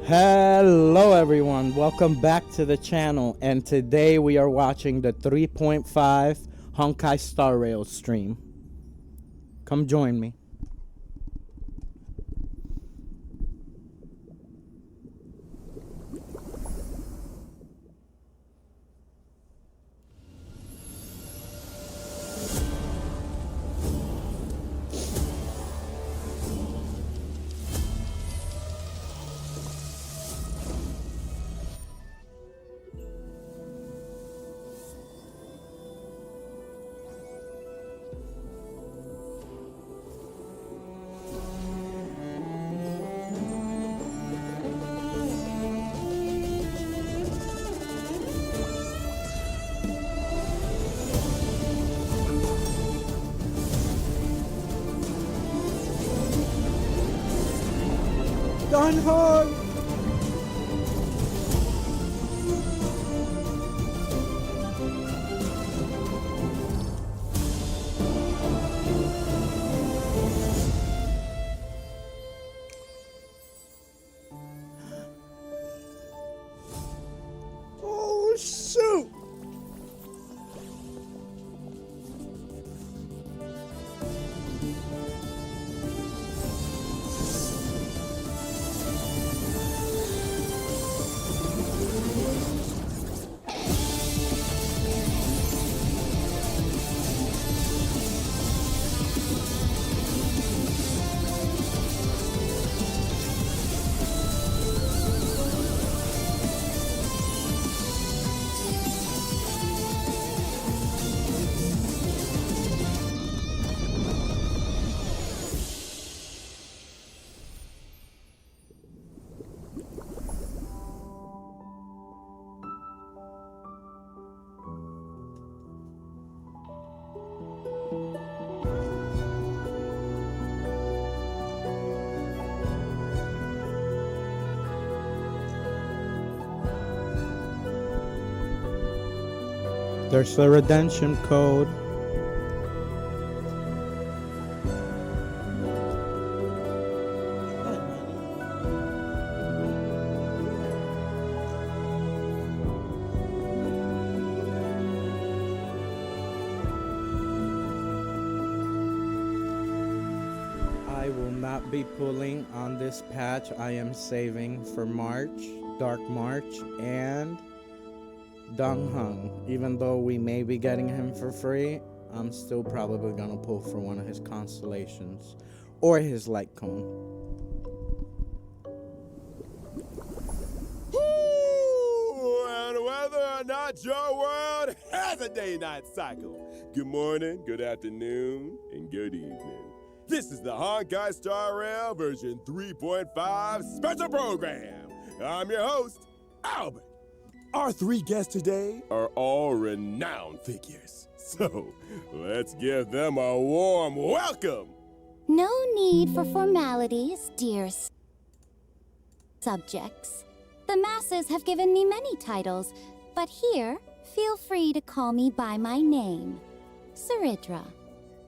Hello everyone, welcome back to the channel, and today we are watching the 3.5 Honkai Star Rail stream. Come join me. Gun hard! Oh shoot! There's the redemption code. I will not be pulling on this patch. I am saving for March, Dark March, and Dong Hung. Even though we may be getting him for free, I'm still probably gonna pull for one of his constellations or his light cone. And whether or not your world has a day-night cycle, good morning, good afternoon, and good evening. This is the Honkai Star Rail version 3.5 special program. I'm your host, Albert. Our three guests today are all renowned figures, so let's give them a warm welcome. No need for formalities, dear subjects. The masses have given me many titles, but here, feel free to call me by my name, CERYDRA.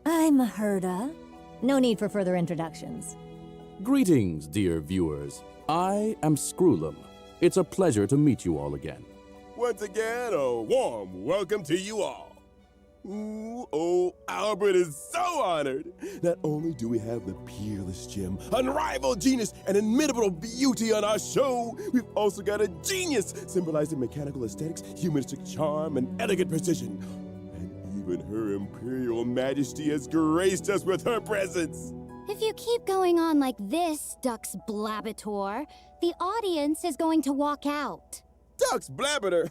I'm Herda. No need for further introductions. Greetings, dear viewers. I am Screwlum. It's a pleasure to meet you all again. Once again, a warm welcome to you all. Ooh, oh, Albert is so honored. Not only do we have the peerless gem, unrivaled genius, and inimitable beauty on our show, we've also got a genius symbolizing mechanical aesthetics, humanistic charm, and elegant precision. And even Her Imperial Majesty has graced us with her presence. If you keep going on like this, Dux Blabator, the audience is going to walk out. Dux Blabator,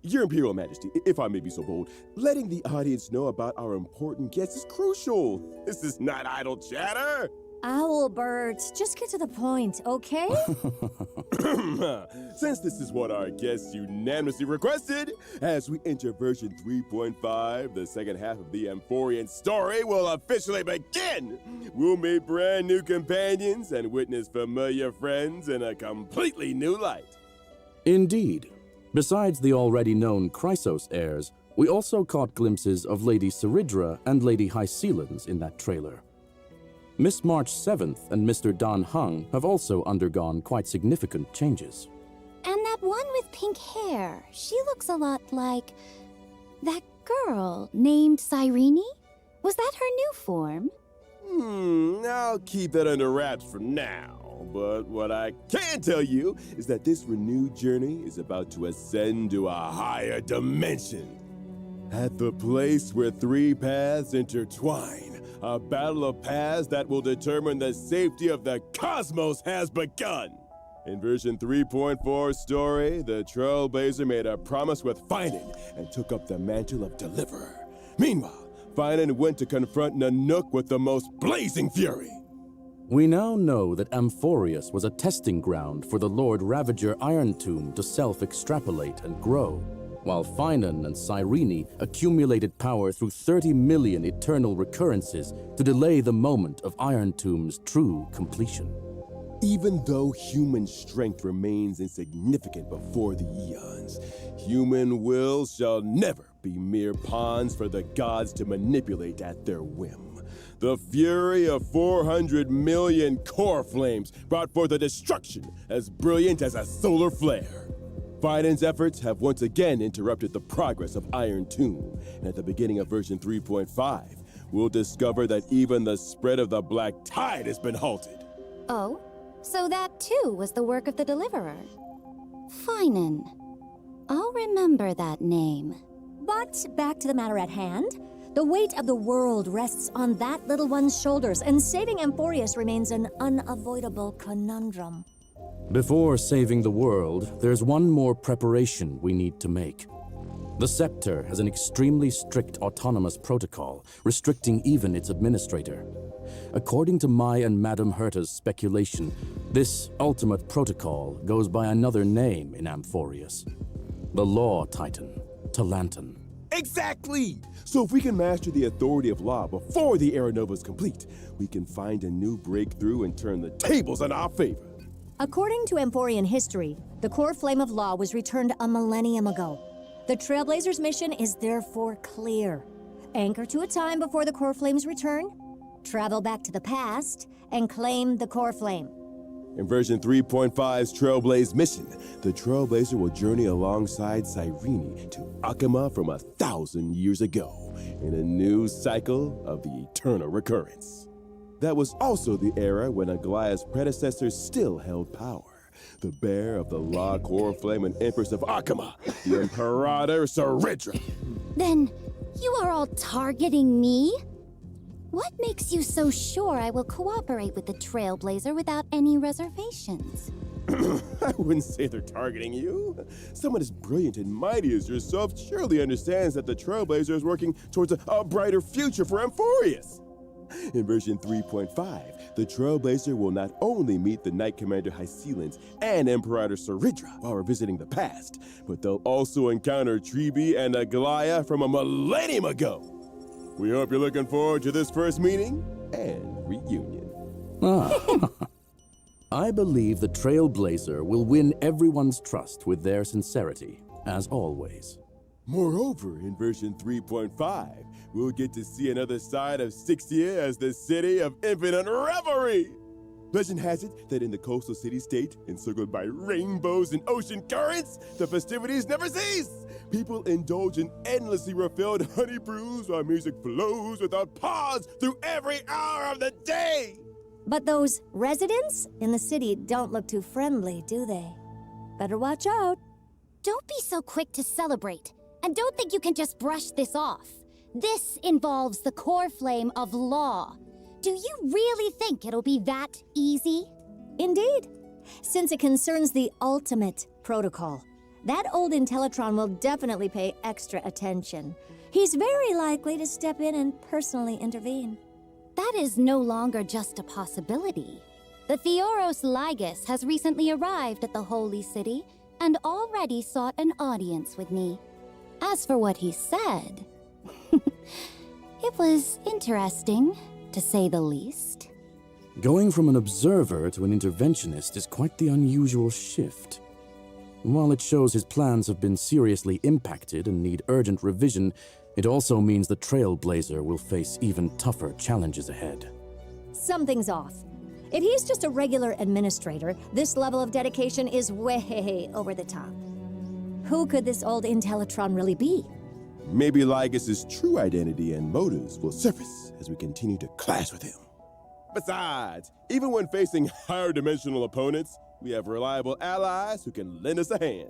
Your Imperial Majesty, if I may be so bold, letting the audience know about our important guests is crucial. This is not idle chatter. Owlbert, just get to the point, okay? Since this is what our guests unanimously requested, as we enter version 3.5, the second half of the Amphorian story will officially begin. We'll meet brand new companions and witness familiar friends in a completely new light. Indeed. Besides the already known Chrysos heirs, we also caught glimpses of Lady CERYDRA and Lady Hycelens in that trailer. Miss March 7th and Mr. Dan Heng have also undergone quite significant changes. And that one with pink hair, she looks a lot like that girl named Cyrene? Was that her new form? I'll keep that under wraps for now. But what I can tell you is that this renewed journey is about to ascend to a higher dimension. At the place where three paths intertwine, a battle of paths that will determine the safety of the cosmos has begun. In version 3.4 story, the Trailblazer made a promise with Finan and took up the mantle of Deliverer. Meanwhile, Finan went to confront Nanook with the most blazing fury. We now know that Amphorius was a testing ground for the Lord Ravager Iron Tomb to self-extrapolate and grow, while Finan and Cyrene accumulated power through 30 million eternal recurrences to delay the moment of Iron Tomb's true completion. Even though human strength remains insignificant before the eons, human will shall never be mere pawns for the gods to manipulate at their whim. The fury of 400 million core flames brought forth a destruction as brilliant as a solar flare. Finan's efforts have once again interrupted the progress of Iron Tomb, and at the beginning of version 3.5, we'll discover that even the spread of the Black Tide has been halted. Oh, so that too was the work of the Deliverer. Finan. I'll remember that name. But back to the matter at hand. The weight of the world rests on that little one's shoulders, and saving Amphorius remains an unavoidable conundrum. Before saving the world, there's one more preparation we need to make. The Scepter has an extremely strict autonomous protocol, restricting even its administrator. According to my and Madame Herta's speculation, this ultimate protocol goes by another name in Amphorius. The Law Titan, Talantan. Exactly! So if we can master the authority of law before the Era Nova is complete, we can find a new breakthrough and turn the tables in our favor. According to Amphorian history, the core flame of law was returned a millennium ago. The Trailblazer's mission is therefore clear. Anchor to a time before the core flame's return, travel back to the past, and claim the core flame. In version 3.5's Trailblaze mission, the Trailblazer will journey alongside Cyrene to Akama from 1,000 years ago in a new cycle of the eternal recurrence. That was also the era when Aglaya's predecessors still held power. The bear of the Law Core Flame and Empress of Akama, the Imperator CERYDRA. Then, you are all targeting me? What makes you so sure I will cooperate with the Trailblazer without any reservations? I wouldn't say they're targeting you. Someone as brilliant and mighty as yourself surely understands that the Trailblazer is working towards a brighter future for Amphorius. In version 3.5, the Trailblazer will not only meet the Knight Commander Hycelens and Imperator CERYDRA while revisiting the past, but they'll also encounter Tribi and Aglaya from a millennium ago. We hope you're looking forward to this first meeting and reunion. I believe the Trailblazer will win everyone's trust with their sincerity, as always. Moreover, in version 3.5, we'll get to see another side of Sixia as the city of infinite revelry. Legend has it that in the coastal city-state, encircled by rainbows and ocean currents, the festivities never cease. People indulge in endlessly refilled honey brews while music flows without pause through every hour of the day. But those residents in the city don't look too friendly, do they? Better watch out. Don't be so quick to celebrate, and don't think you can just brush this off. This involves the core flame of law. Do you really think it'll be that easy? Indeed. Since it concerns the ultimate protocol, that old Intellitron will definitely pay extra attention. He's very likely to step in and personally intervene. That is no longer just a possibility. The Theoros Ligus has recently arrived at the Holy City and already sought an audience with me. As for what he said, it was interesting, to say the least. Going from an observer to an interventionist is quite the unusual shift. While it shows his plans have been seriously impacted and need urgent revision, it also means the Trailblazer will face even tougher challenges ahead. Something's off. If he's just a regular administrator, this level of dedication is way over the top. Who could this old Intellitron really be? Maybe Lygus' true identity and motives will surface as we continue to clash with him. Besides, even when facing higher dimensional opponents, we have reliable allies who can lend us a hand.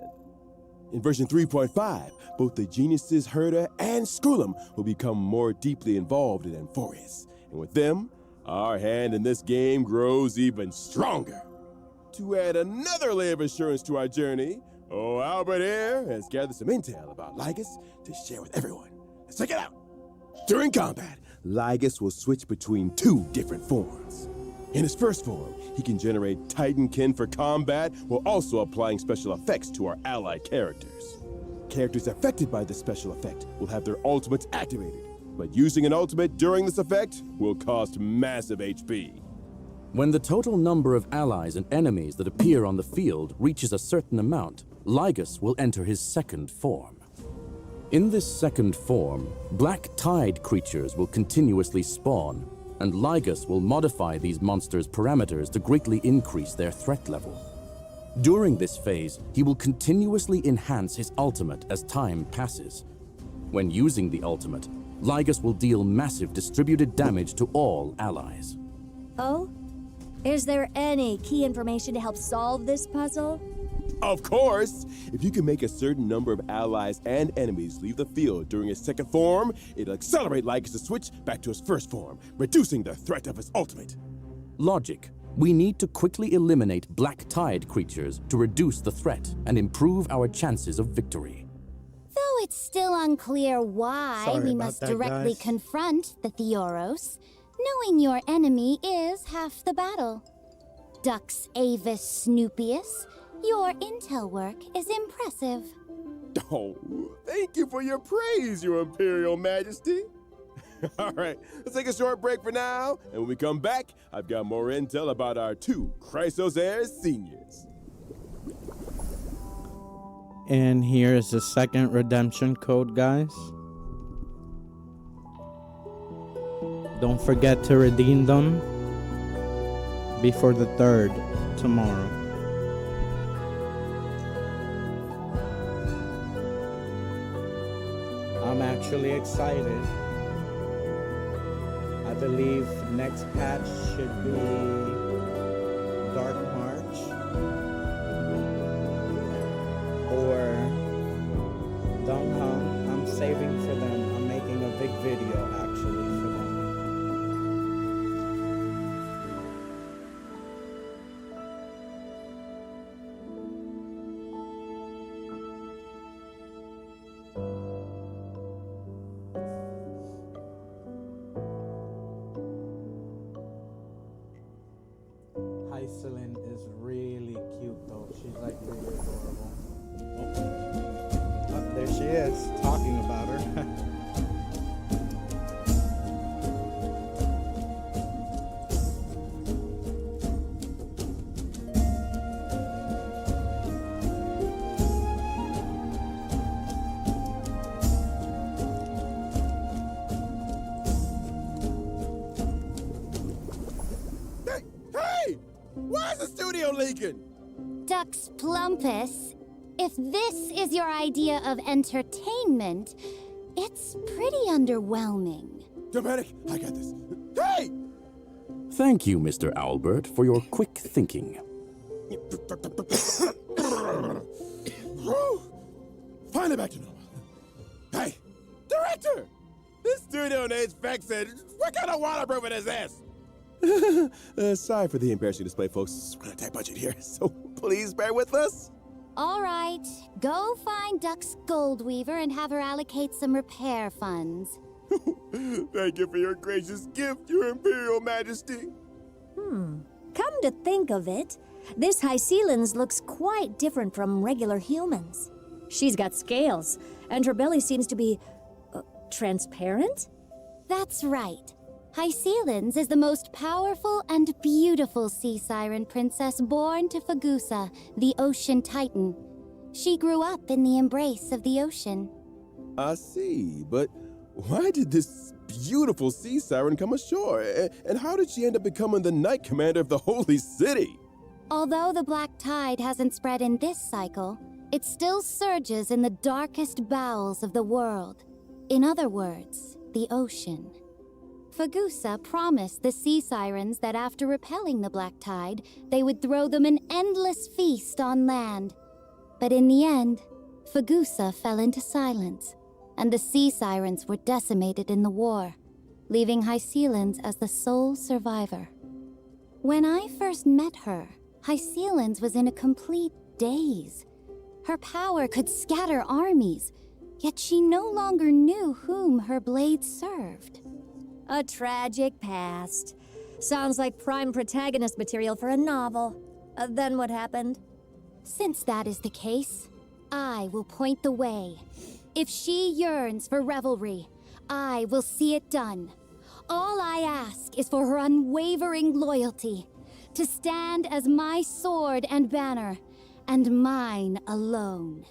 In version 3.5, both the geniuses Herda and Skrulum will become more deeply involved in Amphorius. And with them, our hand in this game grows even stronger. To add another layer of assurance to our journey, Albert here has gathered some intel about Lygus to share with everyone. Let's check it out. During combat, Lygus will switch between two different forms. In his first form, he can generate Titankin for combat while also applying special effects to our allied characters. Characters affected by this special effect will have their ultimates activated, but using an ultimate during this effect will cost massive HP. When the total number of allies and enemies that appear on the field reaches a certain amount, Lygus will enter his second form. In this second form, black tide creatures will continuously spawn, and Lygus will modify these monsters' parameters to greatly increase their threat level. During this phase, he will continuously enhance his ultimate as time passes. When using the ultimate, Lygus will deal massive distributed damage to all allies. Oh? Is there any key information to help solve this puzzle? Of course! If you can make a certain number of allies and enemies leave the field during his second form, it'll accelerate Lygus' switch back to his first form, reducing the threat of his ultimate. Logic. We need to quickly eliminate black tide creatures to reduce the threat and improve our chances of victory. Though it's still unclear why Sorry we about must that, directly guys. confront the Theoros, knowing your enemy is half the battle. Dux Avis Snoopius, your intel work is impressive. Oh, thank you for your praise, Your Imperial Majesty. All right, let's take a short break for now, and when we come back, I've got more intel about our two Chrysos heirs seniors. And here is the second redemption code, guys. Don't forget to redeem them before the 3rd tomorrow. I'm actually excited. I believe next patch should be Dark March or Dung Hung. I'm saving for them. I'm making a big video actually for them. Hycelin is really cute though. She's like really adorable. Oh, there she is, talking about her. Hey! Why is the studio leaking? Dux Plumpus, if this is your idea of entertainment, it's pretty underwhelming. Dramatic, I got this. Hey! Thank you, Mr. Albert, for your quick thinking. Finally back to normal. Hey, director! This studio needs fixing. What kind of waterproofing is this? Sorry for the embarrassing display, folks. We're on a tight budget here, so please bear with us. All right, go find Dux Goldweaver and have her allocate some repair funds. Thank you for your gracious gift, Your Imperial Majesty. Come to think of it, this Hycelins looks quite different from regular humans. She's got scales, and her belly seems to be transparent? That's right. Hycelins is the most powerful and beautiful sea siren princess born to Fagusa, the ocean titan. She grew up in the embrace of the ocean. I see, but why did this beautiful sea siren come ashore? And how did she end up becoming the Knight Commander of the Holy City? Although the black tide hasn't spread in this cycle, it still surges in the darkest bowels of the world. In other words, the ocean. Fagusa promised the sea sirens that after repelling the black tide, they would throw them an endless feast on land. But in the end, Fagusa fell into silence, and the sea sirens were decimated in the war, leaving Hycealins as the sole survivor. When I first met her, Hycealins was in a complete daze. Her power could scatter armies, yet she no longer knew whom her blade served. A tragic past. Sounds like prime protagonist material for a novel. Then what happened? Since that is the case, I will point the way. If she yearns for revelry, I will see it done. All I ask is for her unwavering loyalty, to stand as my sword and banner, and mine alone.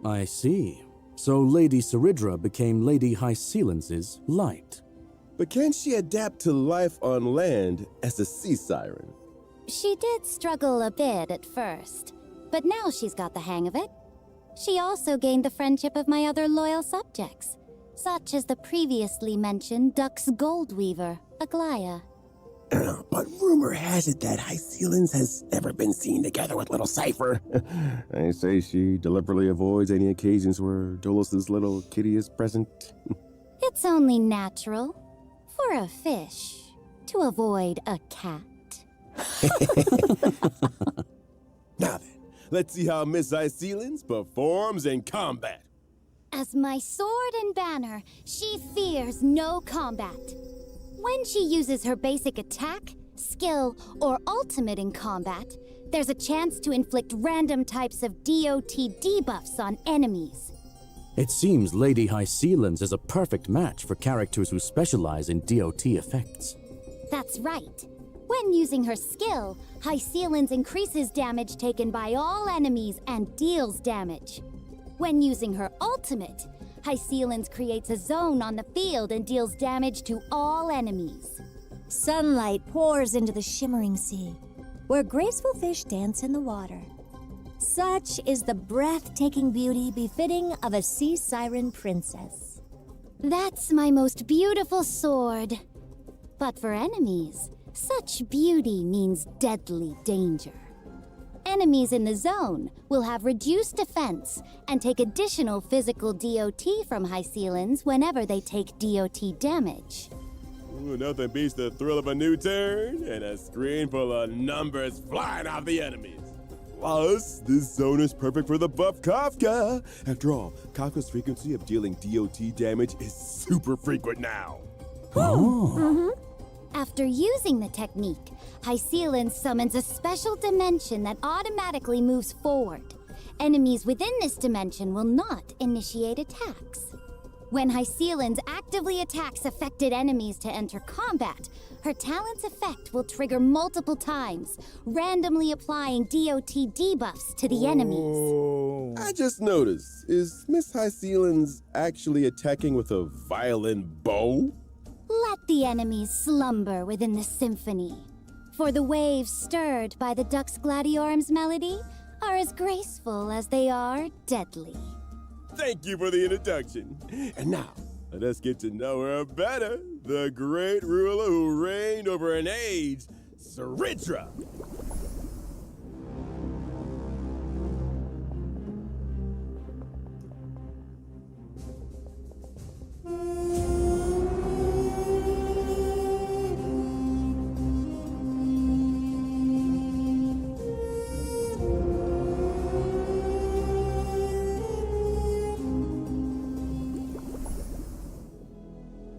I see. So Lady CERYDRA became Lady Hycealins' light. But can she adapt to life on land as a sea siren? She did struggle a bit at first, but now she's got the hang of it. She also gained the friendship of my other loyal subjects, such as the previously mentioned Duck's Goldweaver, Aglaya. But rumor has it that Hycealins has never been seen together with little Cypher. I say she deliberately avoids any occasions where Dolus's little kitty is present. It's only natural for a fish to avoid a cat. Now then, let's see how Miss Hycealins performs in combat. As my sword and banner, she fears no combat. When she uses her basic attack, skill, or ultimate in combat, there's a chance to inflict random types of DOT debuffs on enemies. It seems Lady Hycealins is a perfect match for characters who specialize in DOT effects. That's right. When using her skill, Hycealins increases damage taken by all enemies and deals damage. When using her ultimate, Hycealins creates a zone on the field and deals damage to all enemies. Sunlight pours into the shimmering sea, where graceful fish dance in the water. Such is the breathtaking beauty befitting of a sea siren princess. That's my most beautiful sword. But for enemies, such beauty means deadly danger. Enemies in the zone will have reduced defense and take additional physical DOT from Hycealins whenever they take DOT damage. Ooh, nothing beats the thrill of a new turn and a screen full of numbers flying off the enemies. Plus, this zone is perfect for the buff Kafka. After all, Kafka's frequency of dealing DOT damage is super frequent now. After using the technique, Hycealins summons a special dimension that automatically moves forward. Enemies within this dimension will not initiate attacks. When Hycealins actively attacks affected enemies to enter combat, her talent's effect will trigger multiple times, randomly applying DOT debuffs to the enemies. I just noticed, is Miss Hycealins actually attacking with a violin bow? Let the enemies slumber within the symphony, for the waves stirred by the Dux Gladiorum's melody are as graceful as they are deadly. Thank you for the introduction. And now, let us get to know her better. The great ruler who reigned over an age, CERYDRA.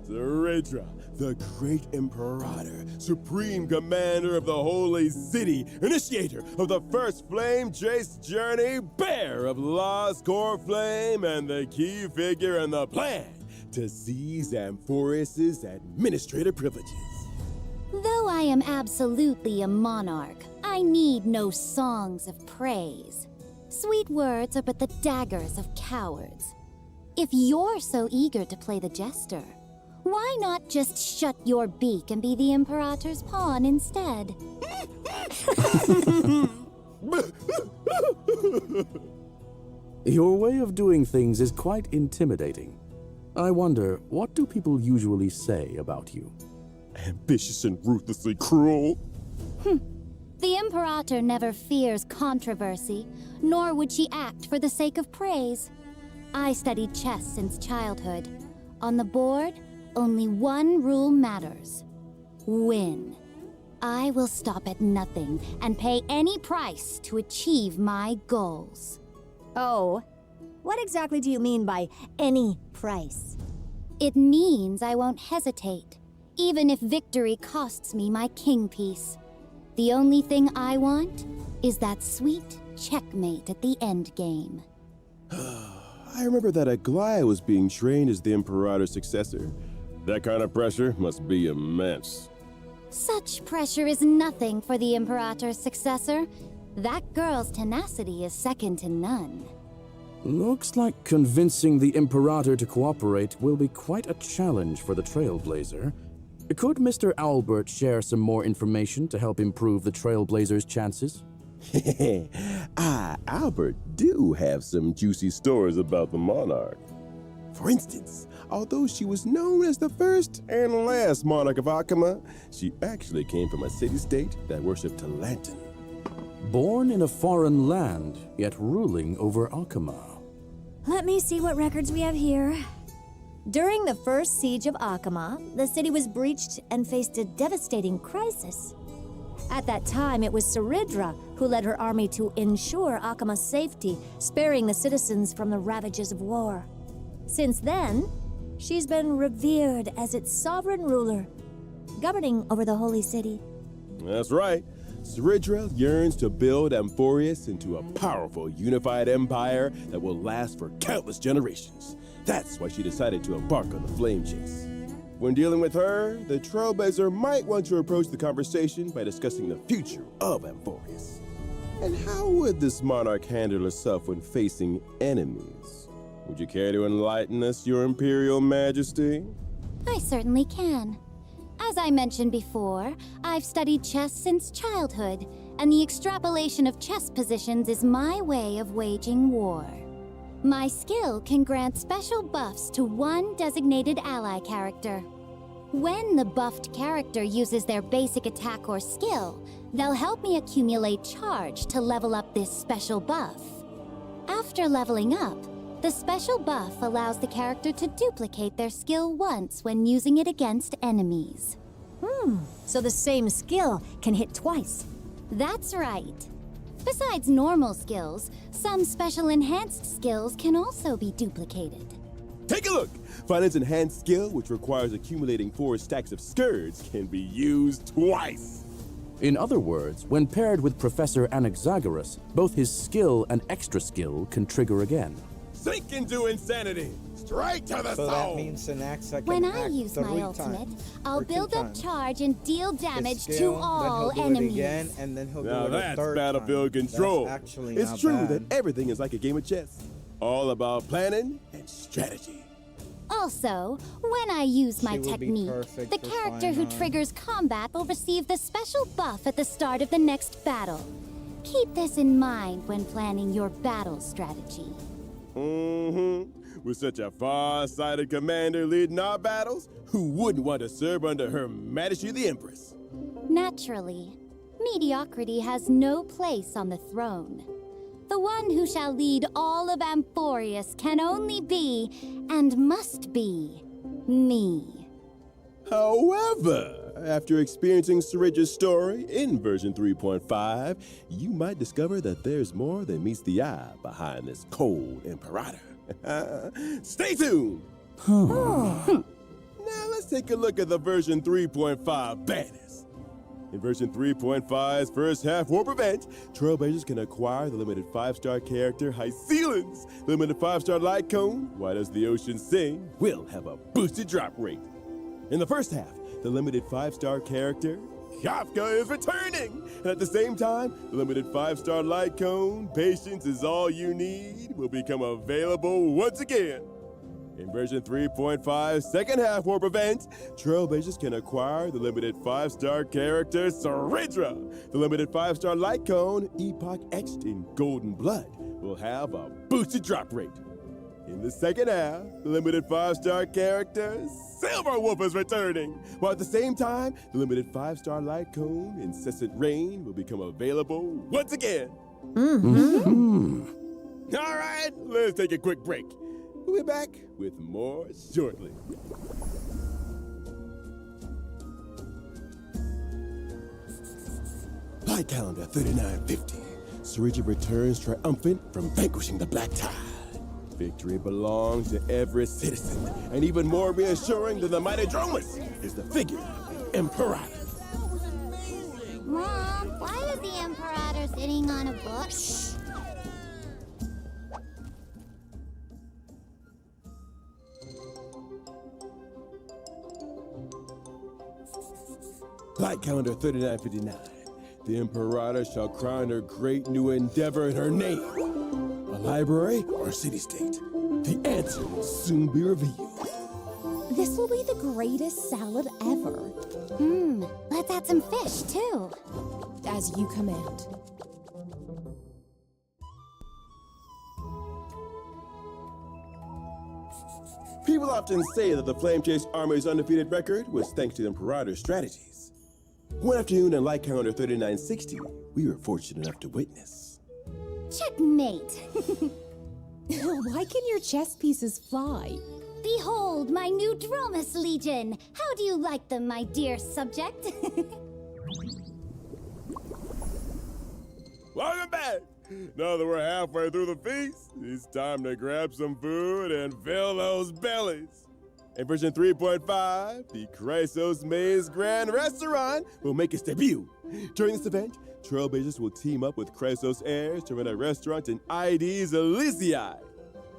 CERYDRA, the great imperator, supreme commander of the holy city, initiator of the first flame chase journey, bearer of Lost Core Flame, and the key figure in the plan to seize Amphoris's administrative privileges. Though I am absolutely a monarch, I need no songs of praise. Sweet words are but the daggers of cowards. If you're so eager to play the jester, Why not just shut your beak and be the Imperator's pawn instead? Your way of doing things is quite intimidating. I wonder, what do people usually say about you? Ambitious and ruthlessly cruel. The Imperator never fears controversy, nor would she act for the sake of praise. I studied chess since childhood. On the board, only one rule matters: win. I will stop at nothing and pay any price to achieve my goals. Oh, what exactly do you mean by any price? It means I won't hesitate, even if victory costs me my king piece. The only thing I want is that sweet checkmate at the end game. I remember that Aglaya was being trained as the Imperator's successor. That kind of pressure must be immense. Such pressure is nothing for the Imperator's successor. That girl's tenacity is second to none. Looks like convincing the Imperator to cooperate will be quite a challenge for the Trailblazer. Could Mr. Albert share some more information to help improve the Trailblazer's chances? Albert do have some juicy stories about the monarch. For instance, although she was known as the first and last monarch of Akama, she actually came from a city-state that worshipped a lantern. Born in a foreign land, yet ruling over Akama. Let me see what records we have here. During the first siege of Akama, the city was breached and faced a devastating crisis. At that time, it was CERYDRA who led her army to ensure Akama's safety, sparing the citizens from the ravages of war. Since then, she's been revered as its sovereign ruler, governing over the holy city. That's right. CERYDRA yearns to build Amphorius into a powerful, unified empire that will last for countless generations. That's why she decided to embark on the flame chase. When dealing with her, the Trailblazer might want to approach the conversation by discussing the future of Amphorius. And how would this monarch handle herself when facing enemies? Would you care to enlighten us, Your Imperial Majesty? I certainly can. As I mentioned before, I've studied chess since childhood, and the extrapolation of chess positions is my way of waging war. My skill can grant special buffs to one designated ally character. When the buffed character uses their basic attack or skill, they'll help me accumulate charge to level up this special buff. After leveling up, the special buff allows the character to duplicate their skill once when using it against enemies. So the same skill can hit twice. That's right. Besides normal skills, some special enhanced skills can also be duplicated. Take a look! Finance Enhanced skill, which requires accumulating 4 stacks of scourge, can be used twice. In other words, when paired with Professor Anaxagoras, both his skill and extra skill can trigger again. Sink into insanity! Straight to the So soul! that means Synaxa can When I act use 3 my ultimate, times, I'll or 2 build up times. charge and deal His damage skill, to all then he'll do enemies. It again, and then he'll Now do it a that's third battlefield time. control. That's actually It's not true bad. that everything is like a game of chess. All about planning and strategy. Also, when I use my She would be technique, perfect the for character who Fine Art. triggers combat will receive the special buff at the start of the next battle. Keep this in mind when planning your battle strategy. With such a far-sighted commander leading our battles, who wouldn't want to serve under Her Majesty the Empress? Naturally, mediocrity has no place on the throne. The one who shall lead all of Amphorius can only be, and must be, me. However, after experiencing CERYDRA's story in version 3.5, you might discover that there's more than meets the eye behind this cold Imperator. Stay tuned! Now let's take a look at the version 3.5 banners. In version 3.5's first half warp event, Trailblazers can acquire the limited 5-star character High Ceilings. The limited 5-star light cone, Why Does the Ocean Sing, will have a boosted drop rate. In the first half, the limited 5-star character Kafka is returning, and at the same time, the limited 5-star light cone, Patience is All You Need, will become available once again. In version 3.5 second half warp event, Trailblazers can acquire the limited 5-star character CERYDRA. The limited 5-star light cone, epoch etched in golden blood, will have a boosted drop rate. In the second half, the limited 5-star character Silver Wolf is returning, while at the same time, the limited 5-star light cone Incessant Rain will become available once again. All right, let's take a quick break. We'll be back with more shortly. Light calendar 3950. CERYDRA returns triumphant from vanquishing the Black Tide. Victory belongs to every citizen, and even more reassuring than the mighty Dromus is the figure of the Imperator. Mom, why is the Imperator sitting on a bush? Light calendar 3959. The Imperator shall crown her great new endeavor in her name. A library or a city-state? The answer will soon be revealed. This will be the greatest salad ever. Let's add some fish, too. As you command. People often say that the Flame Chase Army's undefeated record was thanks to the Imperator's strategies. One afternoon in Light Calendar 3960, we were fortunate enough to witness. Checkmate. Why can your chess pieces fly? Behold my new Dromus Legion. How do you like them, my dear subject? Welcome back! Now that we're halfway through the feast, it's time to grab some food and fill those bellies. In version 3.5, the Chrysos Maze Grand Restaurant will make its debut. During this event, Trailblazers will team up with Chrysos heirs to run a restaurant in ID's Elysiae.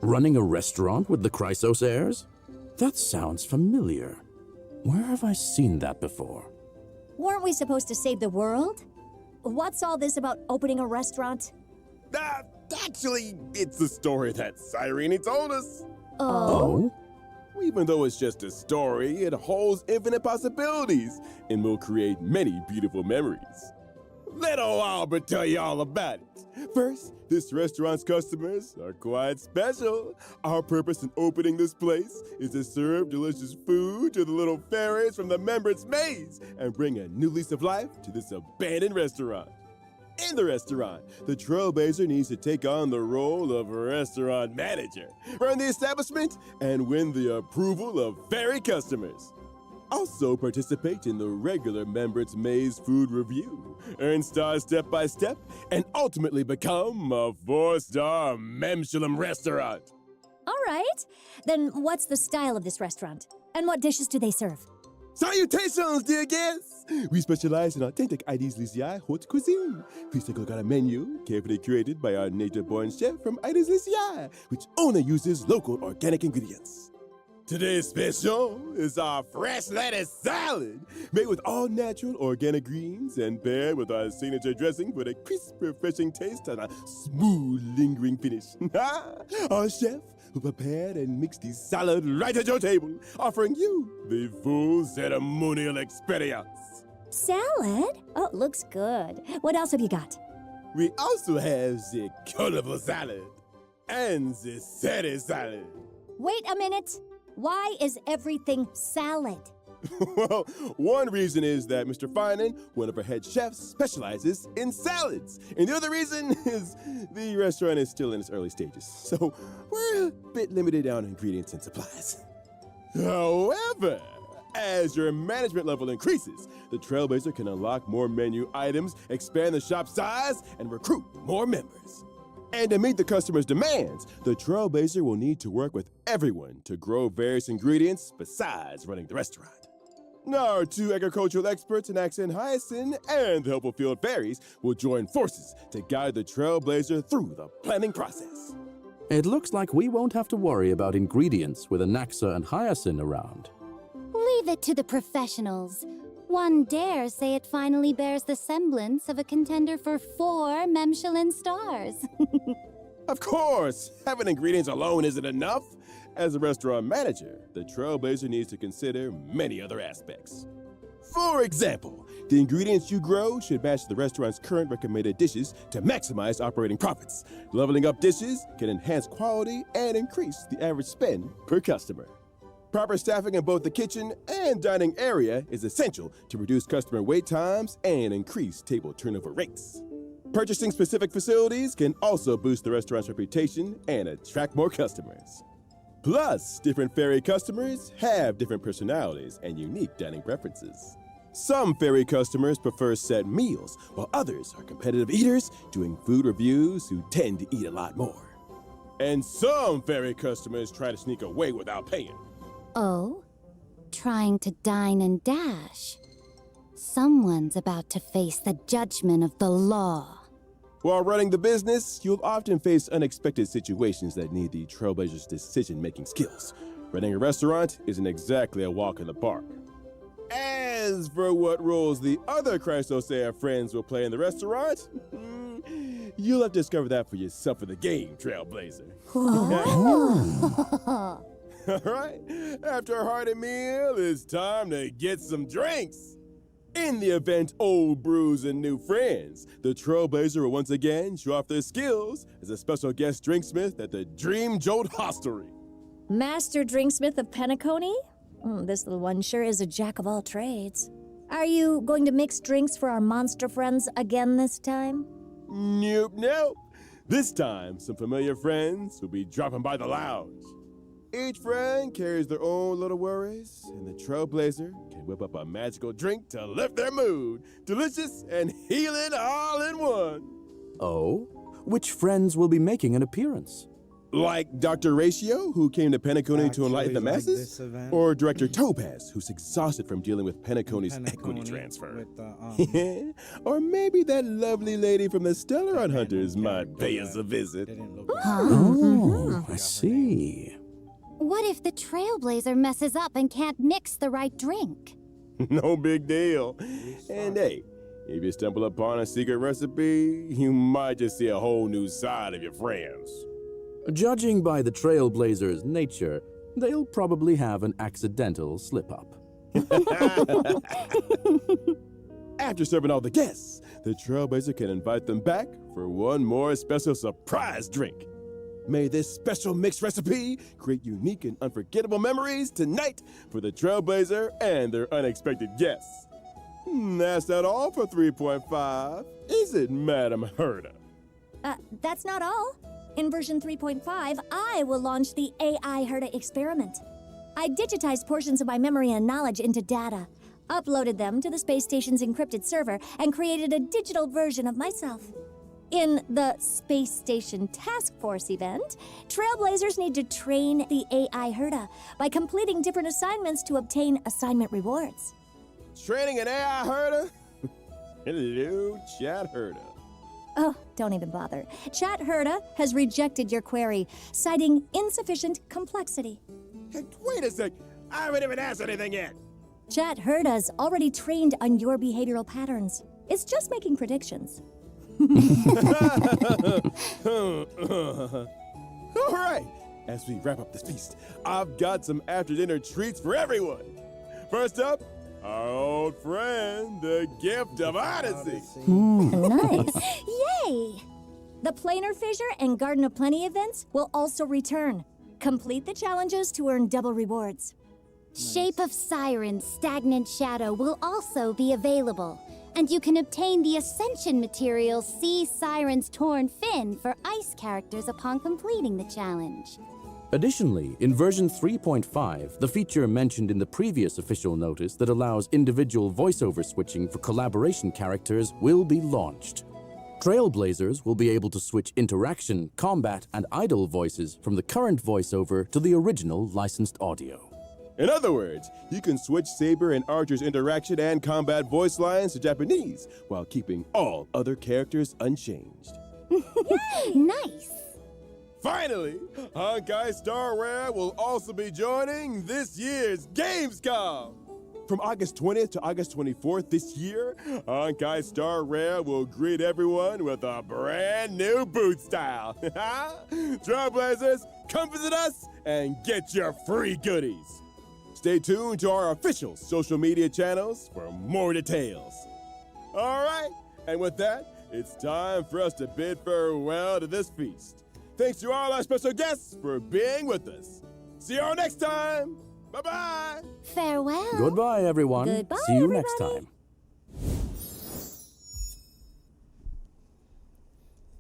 Running a restaurant with the Chrysos heirs? That sounds familiar. Where have I seen that before? Weren't we supposed to save the world? What's all this about opening a restaurant? Actually, it's a story that Cyrene told us. Oh? Even though it's just a story, it holds infinite possibilities and will create many beautiful memories. Let old Albert tell you all about it. First, this restaurant's customers are quite special. Our purpose in opening this place is to serve delicious food to the little fairies from the Membran's Maze and bring a new lease of life to this abandoned restaurant. In the restaurant, the Trailblazer needs to take on the role of restaurant manager, run the establishment, and win the approval of fairy customers. Also participate in the regular Membran's Maze food review, earn stars step by step, and ultimately become a 4-star Memshalem restaurant. All right. Then what's the style of this restaurant? And what dishes do they serve? Salutations, dear guests! We specialize in authentic ID's Elysiae haute cuisine. Please take a look at our menu, carefully curated by our native-born chef from ID's Elysiae, which only uses local organic ingredients. Today's special is our fresh lettuce salad, made with all natural organic greens and paired with our signature dressing for the crisp, refreshing taste and a smooth, lingering finish. Our chef who prepared and mixed the salad right at your table, offering you the full ceremonial experience. Salad? Oh, looks good. What else have you got? We also have the colorful salad and the city salad. Wait a minute. Why is everything salad? Well, one reason is that Mr. Finan, one of our head chefs, specializes in salads. And the other reason is the restaurant is still in its early stages, so we're a bit limited on ingredients and supplies. However, as your management level increases, the Trailblazer can unlock more menu items, expand the shop size, and recruit more members. And to meet the customer's demands, the Trailblazer will need to work with everyone to grow various ingredients besides running the restaurant. Now, our 2 agricultural experts in Accent Hyacinth and the helpful field fairies will join forces to guide the Trailblazer through the planning process. It looks like we won't have to worry about ingredients with Anaxa and Hyacinth around. Leave it to the professionals. One dare say it finally bears the semblance of a contender for 4 Memshalem stars. Of course, having ingredients alone isn't enough. As a restaurant manager, the trailblazer needs to consider many other aspects. For example, the ingredients you grow should match the restaurant's current recommended dishes to maximize operating profits. Leveling up dishes can enhance quality and increase the average spend per customer. Proper staffing in both the kitchen and dining area is essential to reduce customer wait times and increase table turnover rates. Purchasing specific facilities can also boost the restaurant's reputation and attract more customers. Plus, different ferry customers have different personalities and unique dining preferences. Some ferry customers prefer set meals, while others are competitive eaters doing food reviews who tend to eat a lot more. And some ferry customers try to sneak away without paying. Oh? Trying to dine and dash. Someone's about to face the judgment of the law. While running the business, you'll often face unexpected situations that need the trailblazer's decision-making skills. Running a restaurant isn't exactly a walk in the park. As for what roles the other Christosea friends will play in the restaurant, you'll have to discover that for yourself in the game, Trailblazer. All right, after a hearty meal, it's time to get some drinks. In the event old brews and new friends, the Trailblazer will once again show off their skills as a special guest drinksmith at the Dream Jolt Hostelry. Master Drinksmith of Penacony? This little one sure is a jack of all trades. Are you going to mix drinks for our monster friends again this time? Nope. This time, some familiar friends will be dropping by the lounge. Each friend carries their own little worries, and the Trailblazer can whip up a magical drink to lift their mood. Delicious and healing all in one. Oh? Which friends will be making an appearance? Like Dr. Ratio, who came to Penacony to enlighten the masses? Or Director Topaz, who's exhausted from dealing with Penacony's equity transfer? Or maybe that lovely lady from the Stellaron Hunters might pay us a visit. Oh, I see. What if the Trailblazer messes up and can't mix the right drink? No big deal. And hey, if you stumble upon a secret recipe, you might just see a whole new side of your friends. Judging by the Trailblazer's nature, they'll probably have an accidental slip-up. After serving all the guests, the Trailblazer can invite them back for one more special surprise drink. May this special mixed recipe create unique and unforgettable memories tonight for the Trailblazer and their unexpected guests. That's not all for 3.5, is it, Madam Herda? That's not all. In version 3.5, I will launch the AI Herda experiment. I digitized portions of my memory and knowledge into data, uploaded them to the space station's encrypted server, and created a digital version of myself. In the Space Station Task Force event, Trailblazers need to train the AI Herda by completing different assignments to obtain assignment rewards. Training an AI Herda? Hello, Chat Herda. Oh, don't even bother. Chat Herda has rejected your query, citing insufficient complexity. Hey, wait a sec. I haven't even asked anything yet. Chat Herda's already trained on your behavioral patterns. It's just making predictions. All right, as we wrap up this feast, I've got some after-dinner treats for everyone. First up, our old friend, the Gift of Odyssey. Nice. Yay! The Planar Fissure and Garden of Plenty events will also return. Complete the challenges to earn double rewards. Shape of Siren's Stagnant Shadow will also be available, and you can obtain the Ascension material Sea Siren's Torn Fin for ice characters upon completing the challenge. Additionally, in version 3.5, the feature mentioned in the previous official notice that allows individual voiceover switching for collaboration characters will be launched. Trailblazers will be able to switch interaction, combat, and idle voices from the current voiceover to the original licensed audio. In other words, you can switch Saber and Archer's interaction and combat voice lines to Japanese while keeping all other characters unchanged. Nice! Finally, Honkai Star Rare will also be joining this year's Gamescom. From August 20th to August 24th this year, Honkai Star Rail will greet everyone with a brand new boot style. Trailblazers, come visit us and get your free goodies. Stay tuned to our official social media channels for more details. All right, and with that, it's time for us to bid farewell to this feast. Thanks to all our special guests for being with us. See you all next time. Bye-bye. Farewell. Goodbye, everyone. Goodbye, See you everybody. next time.